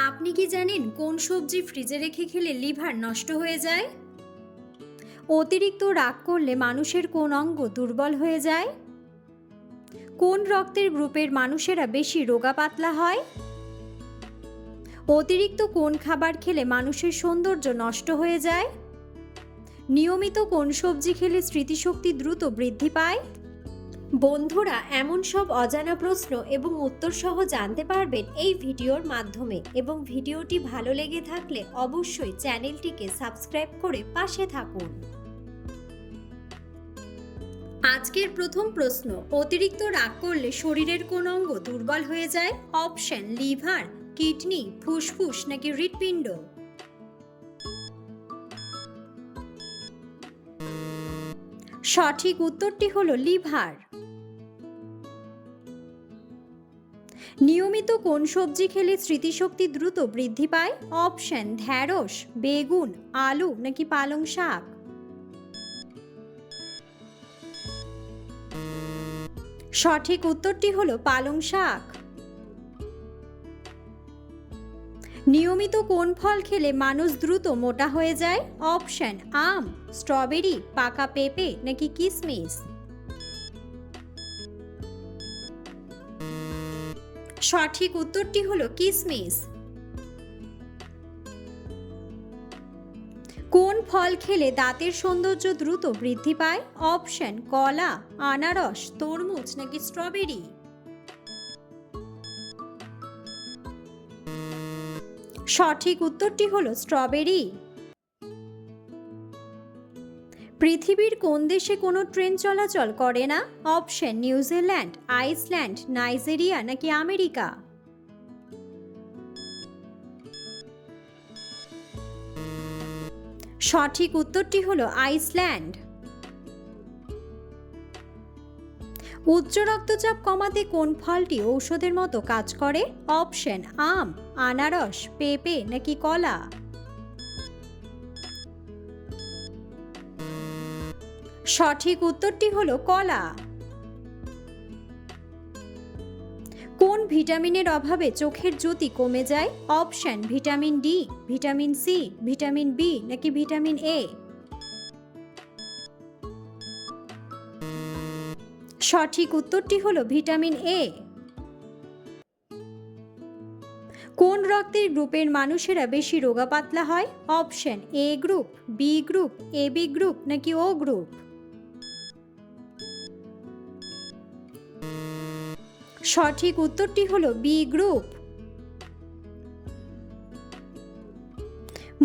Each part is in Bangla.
আপনি কি জানেন কোন সবজি ফ্রিজে রেখে খেলে লিভার নষ্ট হয়ে যায়? অতিরিক্ত রাগ করলে মানুষের কোন অঙ্গ দুর্বল হয়ে যায়? কোন রক্তের গ্রুপের মানুষেরা বেশি রোগা পাতলা হয়? অতিরিক্ত কোন খাবার খেলে মানুষের সৌন্দর্য নষ্ট হয়ে যায়? নিয়মিত কোন সবজি খেলে স্মৃতিশক্তি দ্রুত বৃদ্ধি পায়? বন্ধুরা, এমন সব অজানা প্রশ্ন এবং উত্তর সহ জানতে পারবেন এই ভিডিওর মাধ্যমে, এবং ভিডিওটি ভালো লেগে থাকলে অবশ্যই চ্যানেলটিকে সাবস্ক্রাইব করে পাশে থাকুন। আজকের প্রথম প্রশ্ন, অতিরিক্ত রাগ করলে শরীরের কোন অঙ্গ দুর্বল হয়ে যায়? অপশন: লিভার, কিডনি, ফুসফুস নাকি হৃৎপিণ্ড। সঠিক উত্তরটি হলো লিভার। নিয়মিত কোন সবজি খেলে স্মৃতিশক্তি দ্রুত বৃদ্ধি পায়? অপশন: ঢ্যাঁড়স, বেগুন, আলু নাকি পালং শাক। সঠিক উত্তরটি হলো পালং শাক। নিয়মিত কোন ফল খেলে মানুষ দ্রুত মোটা হয়ে যায়? অপশন: আম, স্ট্রবেরি, পাকা পেঁপে নাকি কিশমিশ। সঠিক উত্তরটি হলো কিশমিশ। কোন ফল খেলে দাঁতের সৌন্দর্য দ্রুত বৃদ্ধি পায়? অপশন: কলা, আনারস, তরমুজ নাকি স্ট্রবেরি। সঠিক উত্তরটি হলো স্ট্রবেরি। পৃথিবীর কোন দেশে কোনো ট্রেন চলাচল করে না? অপশন: নিউজিল্যান্ড, আইসল্যান্ড, নাইজেরিয়া নাকি আমেরিকা। সঠিক উত্তরটি হলো আইসল্যান্ড। উচ্চ রক্তচাপ কমাতে কোন ফলটি ঔষধের মতো কাজ করে? অপশন: আম, আনারস, পেঁপে নাকি কলা। সঠিক উত্তরটি হলো কলা। কোন ভিটামিনের অভাবে চোখের জ্যোতি কমে যায়? Option: vitamin D, vitamin C, vitamin B নাকি ভিটামিন এ। সঠিক উত্তরটি হলো ভিটামিন এ। কোন রক্তের গ্রুপের মানুষেরা বেশি রোগা পাতলা হয়? Option: A group, B group, A B group নাকি ও গ্রুপ। সঠিক উত্তরটি হলো বি গ্রুপ।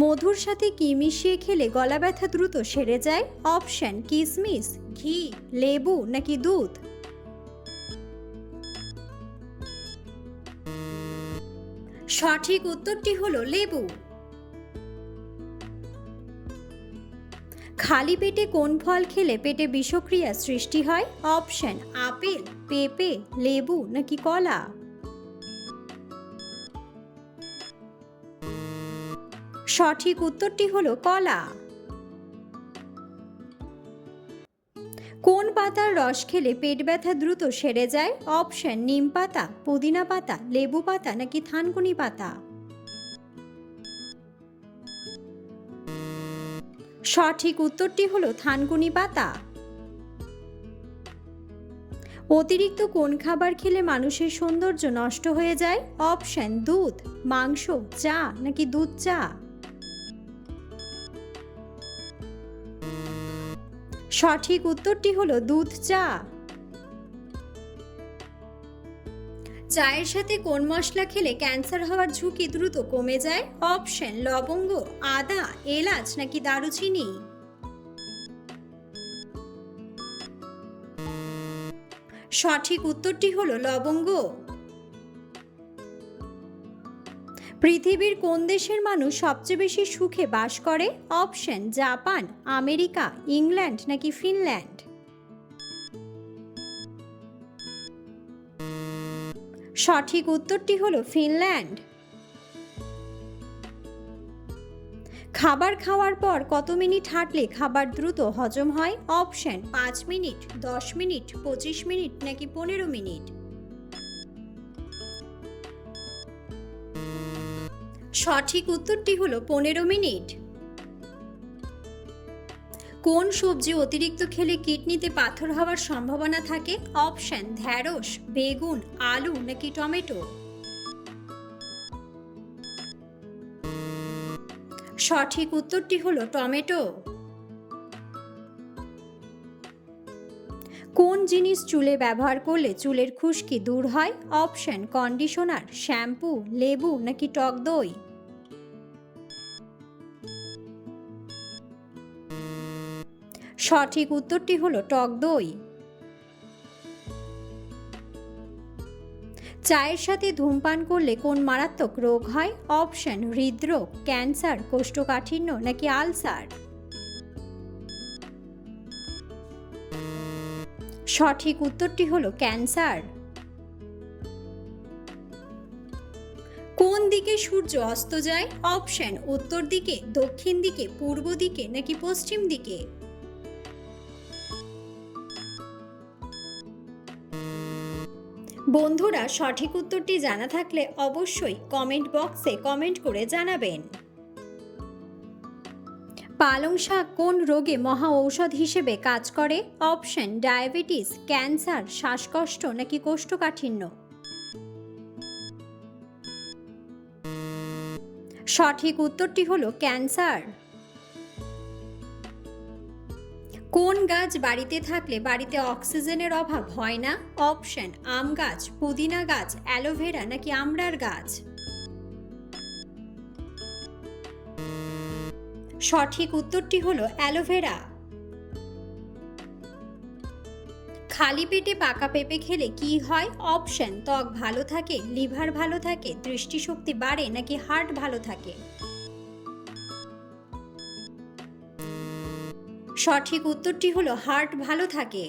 মধুর সাথে কি মিশিয়ে খেলে গলা ব্যথা দ্রুত সেরে যায়? অপশন: কিশমিশ, ঘি, লেবু নাকি দুধ। সঠিক উত্তরটি হলো লেবু। খালি পেটে কোন ফল খেলে পেটে বিষক্রিয়া সৃষ্টি হয়? অপশন: আপেল, পেঁপে, লেবু নাকি কলা। সঠিক উত্তরটি হলো কলা। কোন পাতার রস খেলে পেট ব্যথা দ্রুত সেরে যায়? অপশন: নিম পাতা, পুদিনা পাতা, লেবু পাতা নাকি থানকুনি পাতা। সঠিক উত্তরটি হলো থানকুনি পাতা। অতিরিক্ত কোন খাবার খেলে মানুষের সৌন্দর্য নষ্ট হয়ে যায়? অপশন: দুধ, মাংস, চা নাকি দুধ চা। সঠিক উত্তরটি হলো দুধ চা। চায়ের সাথে কোন মশলা খেলে ক্যান্সার হওয়ার ঝুঁকি দ্রুত কমে যায়? অপশন: লবঙ্গ, আদা, এলাচ নাকি দারুচিনি। সঠিক উত্তরটি হলো লবঙ্গ। পৃথিবীর কোন দেশের মানুষ সবচেয়ে বেশি সুখে বাস করে? অপশন: জাপান, আমেরিকা, ইংল্যান্ড নাকি ফিনল্যান্ড। সঠিক উত্তরটি হলো ফিনল্যান্ড। খাবার খাওয়ার পর কত মিনিট হাঁটলে খাবার দ্রুত হজম হয়? অপশন: 5 মিনিট, 10 মিনিট, 25 মিনিট নাকি 15 মিনিট। সঠিক উত্তরটি হলো 15 মিনিট। কোন সবজি অতিরিক্ত খেলে কিডনিতে পাথর হওয়ার সম্ভাবনা থাকে? অপশন: ঢ্যাঁড়স, বেগুন, আলু নাকি টমেটো। সঠিক উত্তরটি হলো টমেটো। কোন জিনিস চুলে ব্যবহার করলে চুলের খুশকি দূর হয়? অপশন: কন্ডিশনার, শ্যাম্পু, লেবু নাকি টক দই। সঠিক উত্তরটি হলো টক দই। চায়ের সাথে ধূমপান করলে কোন মারাত্মক রোগ হয়? অপশন: হৃদরোগ, ক্যান্সার, কোষ্ঠকাঠিন্য নাকি আলসার। সঠিক উত্তরটি হলো ক্যান্সার। কোন দিকে সূর্য অস্ত যায়? অপশন: উত্তর দিকে, দক্ষিণ দিকে, পূর্ব দিকে নাকি পশ্চিম দিকে। বন্ধুরা, সঠিক উত্তরটি জানা থাকলে অবশ্যই কমেন্ট বক্সে কমেন্ট করে জানাবেন। পালং শাক কোন রোগে মহা ঔষধ হিসেবে কাজ করে? অপশন: ডায়াবেটিস, ক্যান্সার, শ্বাসকষ্ট নাকি কোষ্ঠকাঠিন্য। সঠিক উত্তরটি হলো ক্যান্সার। কোন গাছ বাড়িতে থাকলে বাড়িতে অক্সিজেনের অভাব হয় না? অপশন: আম গাছ, পুদিনা গাছ, অ্যালোভেরা নাকি আমড়ার গাছ। সঠিক উত্তরটি হলো অ্যালোভেরা। খালি পেটে পাকা পেঁপে খেলে কি হয়? অপশন: ত্বক ভালো থাকে, লিভার ভালো থাকে, দৃষ্টিশক্তি বাড়ে নাকি হার্ট ভালো থাকে। সঠিক উত্তরটি হলো হার্ট ভালো থাকে।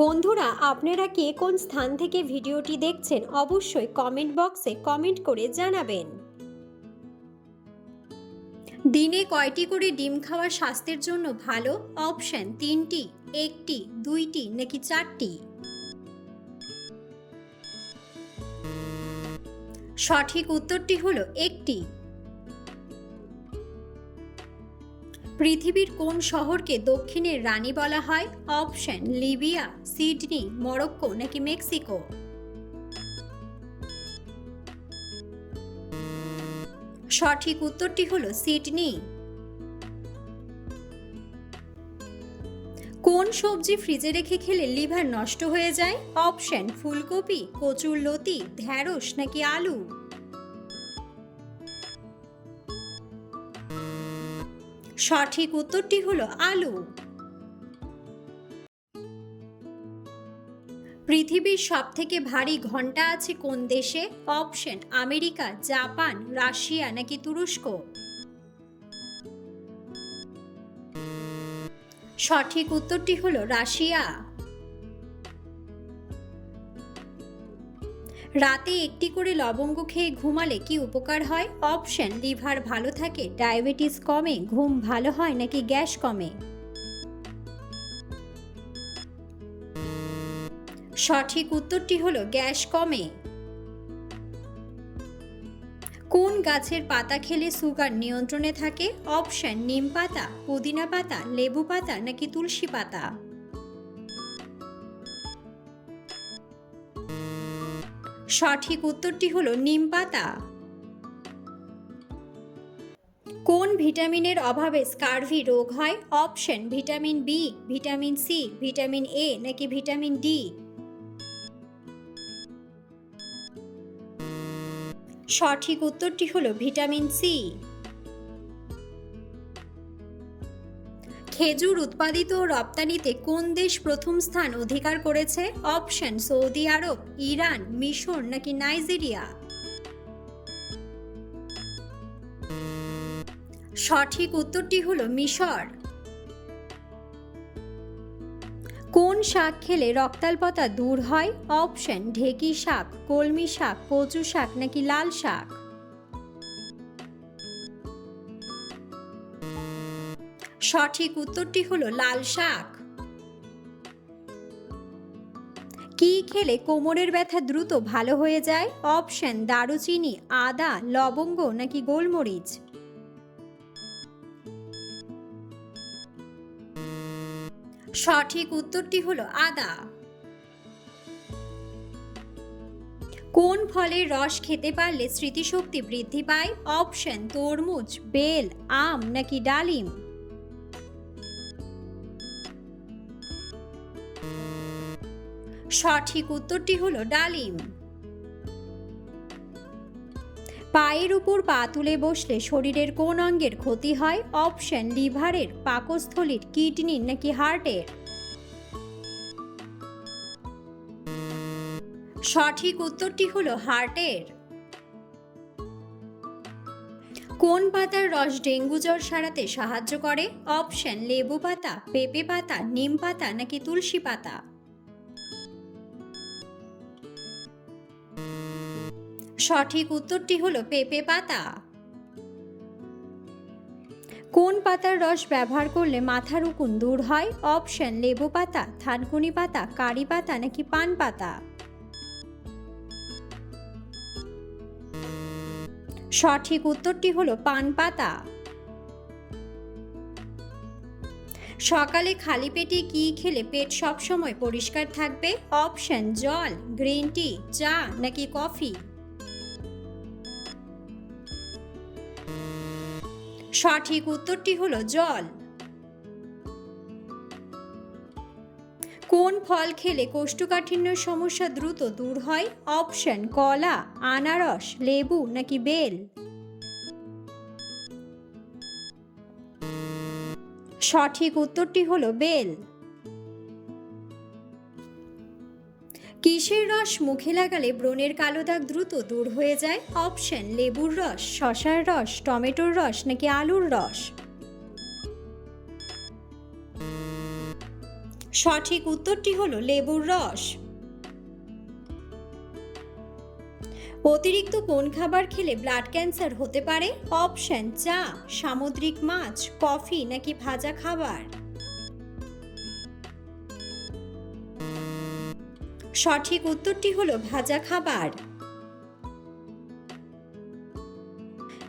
বন্ধুরা, আপনারা কে কোন স্থান থেকে ভিডিওটি দেখছেন অবশ্যই কমেন্ট বক্সে কমেন্ট করে জানাবেন। দিনে কয়টি করে ডিম খাওয়া স্বাস্থ্যের জন্য ভালো? অপশন: 3টি, 1টি, 2টি নাকি 4টি। সঠিক উত্তরটি হলো 1টি। পৃথিবীর কোন শহরকে দক্ষিণের রানী বলা হয়? অপশন: লিবিয়া, সিডনি, মরক্কো নাকি মেক্সিকো। সঠিক উত্তরটি হলো সিডনি। কোন সবজি ফ্রিজে রেখে খেলে লিভার নষ্ট হয়ে যায়? অপশন: ফুলকপি, কচুরলতি, ঢ্যাঁড়স নাকি আলু। সঠিক উত্তরটি হলো আলু। পৃথিবীর সবথেকে ভারী ঘন্টা আছে কোন দেশে? অপশন: আমেরিকা, জাপান, রাশিয়া নাকি তুরস্ক। সঠিক উত্তরটি হলো রাশিয়া। রাতে একটি করে লবঙ্গ খেয়ে ঘুমালে কি উপকার হয়? অপশন: লিভার ভালো থাকে, ডায়াবেটিস কমে, ঘুম ভালো হয় নাকি গ্যাস কমে। সঠিক উত্তরটি হলো গ্যাস কমে। কোন গাছের পাতা খেলে সুগার নিয়ন্ত্রণে থাকে? অপশন: নিম পাতা, পুদিনা পাতা, লেবু পাতা নাকি তুলসী পাতা। সঠিক উত্তরটি হলো নিম পাতা। কোন ভিটামিনের অভাবে স্কারভি রোগ হয়? Option: vitamin B, vitamin C, vitamin A নাকি ভিটামিন ডি। সঠিক উত্তরটি হলো ভিটামিন সি। খেজুর উৎপাদিত ও রপ্তানিতে কোন দেশ প্রথম স্থান অধিকার করেছে? অপশন: সৌদি আরব, ইরান, মিশর নাকি নাইজেরিয়া। সঠিক উত্তরটি হলো মিশর। কোন শাক খেলে রক্তাল্পতা দূর হয়? অপশন: ঢেঁকি শাক, কলমি শাক, কচু শাক নাকি লাল শাক। সঠিক উত্তরটি হলো লাল শাক। কি খেলে কোমরের ব্যথা দ্রুত ভালো হয়ে যায়? অপশন দারুচিনি, আদা, লবঙ্গ নাকি গোলমরিচ। সঠিক উত্তরটি হলো আদা। কোন ফলের রস খেতে পারলে স্মৃতিশক্তি বৃদ্ধি পায়? অপশন তরমুজ, বেল, আম নাকি ডালিম। সঠিক উত্তরটি হলো ডালিম। পায়ের উপর পা তুলে বসলে শরীরের কোন অঙ্গের ক্ষতি হয়? অপশন লিভারের, পাকস্থলীর, কিডনির নাকি হার্টের। সঠিক উত্তরটি হলো হার্টের। কোন পাতার রস ডেঙ্গু জ্বর সারাতে সাহায্য করে? অপশন লেবু পাতা, পেঁপে পাতা, নিম পাতা নাকি তুলসী পাতা। সঠিক উত্তরটি হলো পেঁপে পাতা। কোন পাতার রস ব্যবহার করলে মাথার উকুন দূর হয়? অপশন লেবু পাতা, থানকুনি পাতা, কারি পাতা নাকি পান পাতা। সঠিক উত্তরটি হলো পান পাতা। সকালে খালি পেটে কি খেলে পেট সবসময় পরিষ্কার থাকবে? অপশন জল, গ্রিন টি, চা নাকি কফি। সঠিক উত্তরটি হলো জল। কোন ফল খেলে কোষ্ঠকাঠিন্যের সমস্যা দ্রুত দূর হয়? অপশন কলা, আনারস, লেবু নাকি বেল। সঠিক উত্তরটি হলো বেল। কিসের রস মুখে লাগালে ব্রণের কালো দাগ দ্রুত দূর হয়ে যায়? অপশন লেবুর রস, শসার রস, টমেটোর রস নাকি আলুর রস। সঠিক উত্তরটি হলো লেবুর রস। অতিরিক্ত কোন খাবার খেলে ব্লাড ক্যান্সার হতে পারে? অপশন চা, সামুদ্রিক মাছ, কফি নাকি ভাজা খাবার। সঠিক উত্তরটি হলো ভাজা খাবার।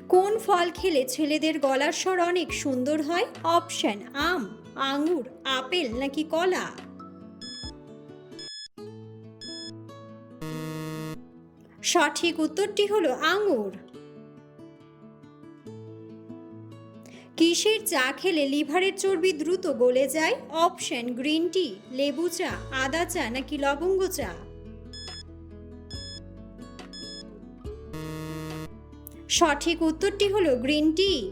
কোন ফল খেলে ছেলেদের গলার স্বর অনেক সুন্দর হয়? অপশন আম, আঙ্গুর, আপেল নাকি কলা। সঠিক উত্তরটি হলো আঙ্গুর। কিসের চা খেলে লিভারের চর্বি দ্রুত গলে যায়? অপশন গ্রিন টি, লেবু চা, আদা চা নাকি লবঙ্গ চা। সঠিক উত্তরটি হলো গ্রিন টি।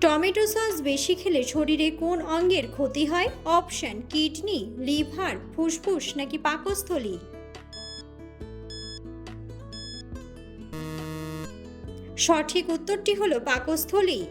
টমেটো সস বেশি খেলে শরীরে কোন অঙ্গের ক্ষতি হয়? অপশন কিডনি, লিভার, ফুসফুস নাকি পাকস্থলী। সঠিক উত্তরটি হলো পাকস্থলী।